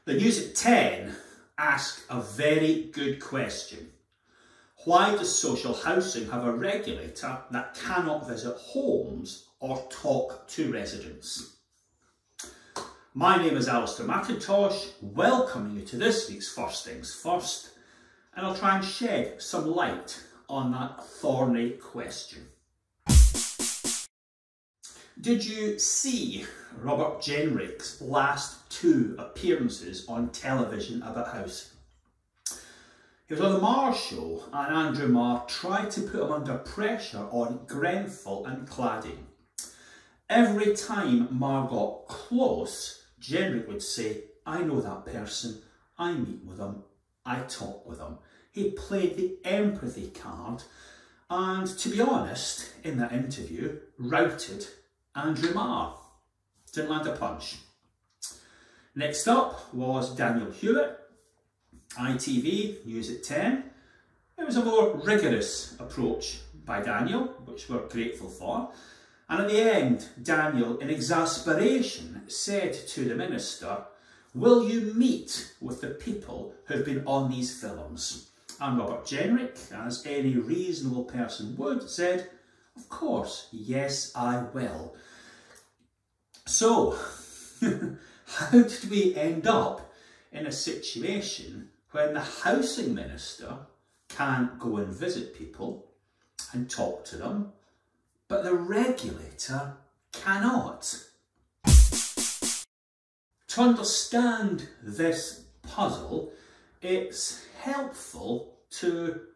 The news at 10 asked a very good question. Why does social housing have a regulator that cannot visit homes or talk to residents? My name is Alistair McIntosh, welcoming you to this week's First Things First, and I'll try and shed some light on that thorny question. Did you see Robert Jenrick's last two appearances on television about housing? He was on the Marr show and Andrew Marr tried to put him under pressure on Grenfell and cladding. Every time Marr got close, Jenrick would say, "I know that person, I meet with them, I talk with them." He played the empathy card and, to be honest, in that interview, routed Andrew Marr. Didn't land a punch. Next up was Daniel Hewitt, ITV, News at 10. It was a more rigorous approach by Daniel, which we're grateful for. And at the end, Daniel, in exasperation, said to the minister, "Will you meet with the people who've been on these films?" And Robert Jenrick, as any reasonable person would, said, "Of course, yes, I will." So, how did we end up in a situation when the housing minister can't go and visit people and talk to them, but the regulator cannot? To understand this puzzle, it's helpful to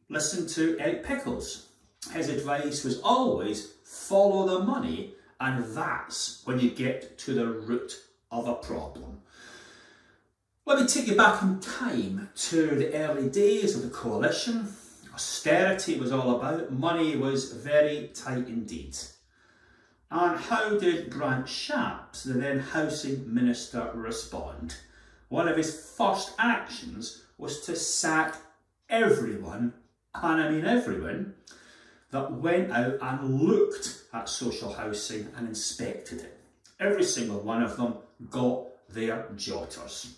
listen to Eric Pickles. His advice was always follow the money, and that's when you get to the root of a problem. Let me take you back in time to the early days of the coalition. Austerity was all about, money was very tight indeed. And how did Grant Shapps, the then housing minister, respond? One of his first actions was to sack everyone, and I mean everyone, that went out and looked at social housing and inspected it. Every single one of them got their jotters.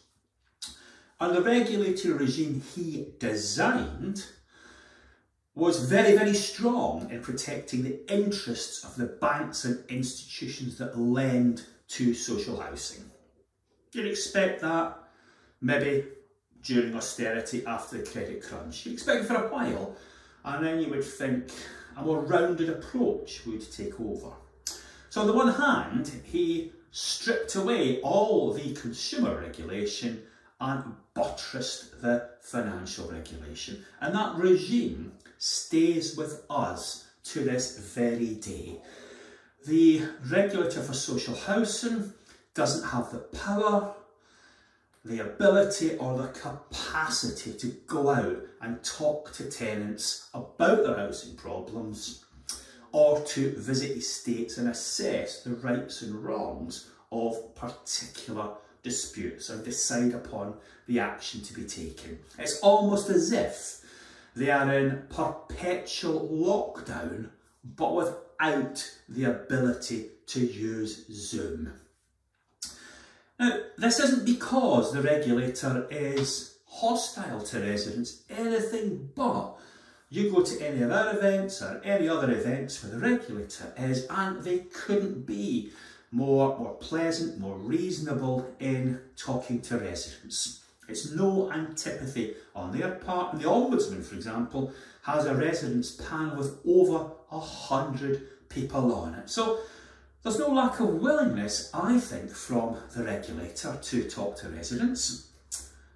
And the regulatory regime he designed was very, very strong in protecting the interests of the banks and institutions that lend to social housing. You'd expect that maybe during austerity after the credit crunch. You'd expect it for a while, and then you would think a more rounded approach would take over. So on the one hand, he stripped away all the consumer regulation and buttressed the financial regulation. And that regime stays with us to this very day. The regulator for social housing doesn't have the power, the ability or the capacity to go out and talk to tenants about their housing problems or to visit estates and assess the rights and wrongs of particular disputes and decide upon the action to be taken. It's almost as if they are in perpetual lockdown, but without the ability to use Zoom. Now, this isn't because the regulator is hostile to residents, anything but. You go to any of our events or any other events where the regulator is, and they couldn't be more pleasant, more reasonable in talking to residents. It's no antipathy on their part. And the Ombudsman, for example, has a residents panel with over 100 people on it. So there's no lack of willingness, I think, from the regulator to talk to residents.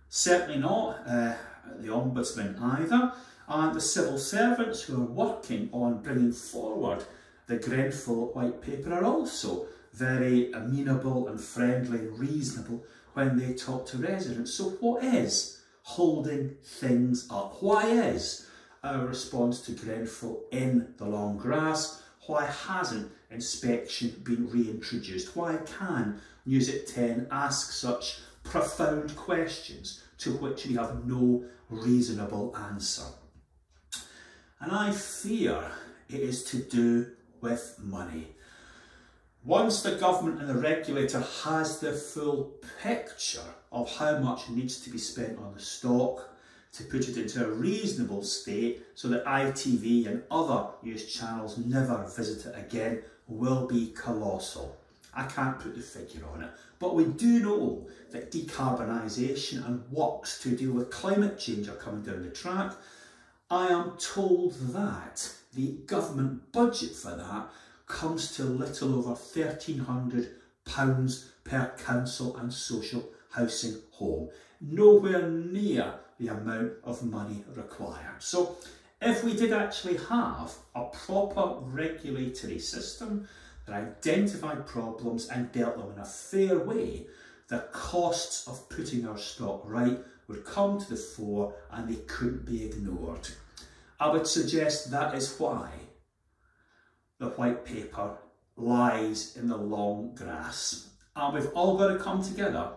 Certainly not the Ombudsman either, and the civil servants who are working on bringing forward the Grenfell White Paper are also very amenable and friendly and reasonable when they talk to residents. So what is holding things up? Why is our response to Grenfell in the long grass? Why hasn't inspection been reintroduced? Why can News at 10 ask such profound questions to which we have no reasonable answer? And I fear it is to do with money. Once the government and the regulator has the full picture of how much needs to be spent on the stock to put it into a reasonable state so that ITV and other news channels never visit it again, will be colossal. I can't put the figure on it, but we do know that decarbonisation and works to deal with climate change are coming down the track. I am told that the government budget for that comes to a little over £1,300 per council and social housing home. Nowhere near the amount of money required. So if we did actually have a proper regulatory system that identified problems and dealt them in a fair way, the costs of putting our stock right would come to the fore and they couldn't be ignored. I would suggest that is why the white paper lies in the long grass. And we've all got to come together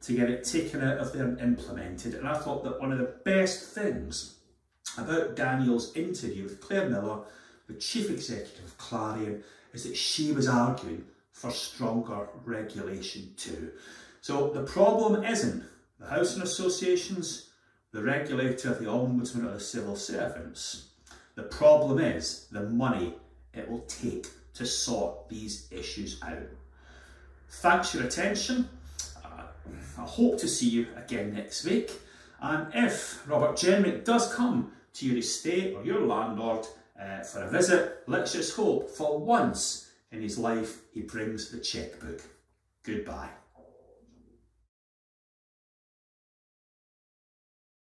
to get it taken out of there and implemented. And I thought that one of the best things about Daniel's interview with Claire Miller, the Chief Executive of Clarion, is that she was arguing for stronger regulation too. So the problem isn't the housing associations, the regulator, the ombudsman or the civil servants. The problem is the money it will take to sort these issues out. Thanks for your attention. I hope to see you again next week. And if Robert Jenrick does come to your estate or your landlord for a visit, let's just hope for once in his life he brings the chequebook. Goodbye.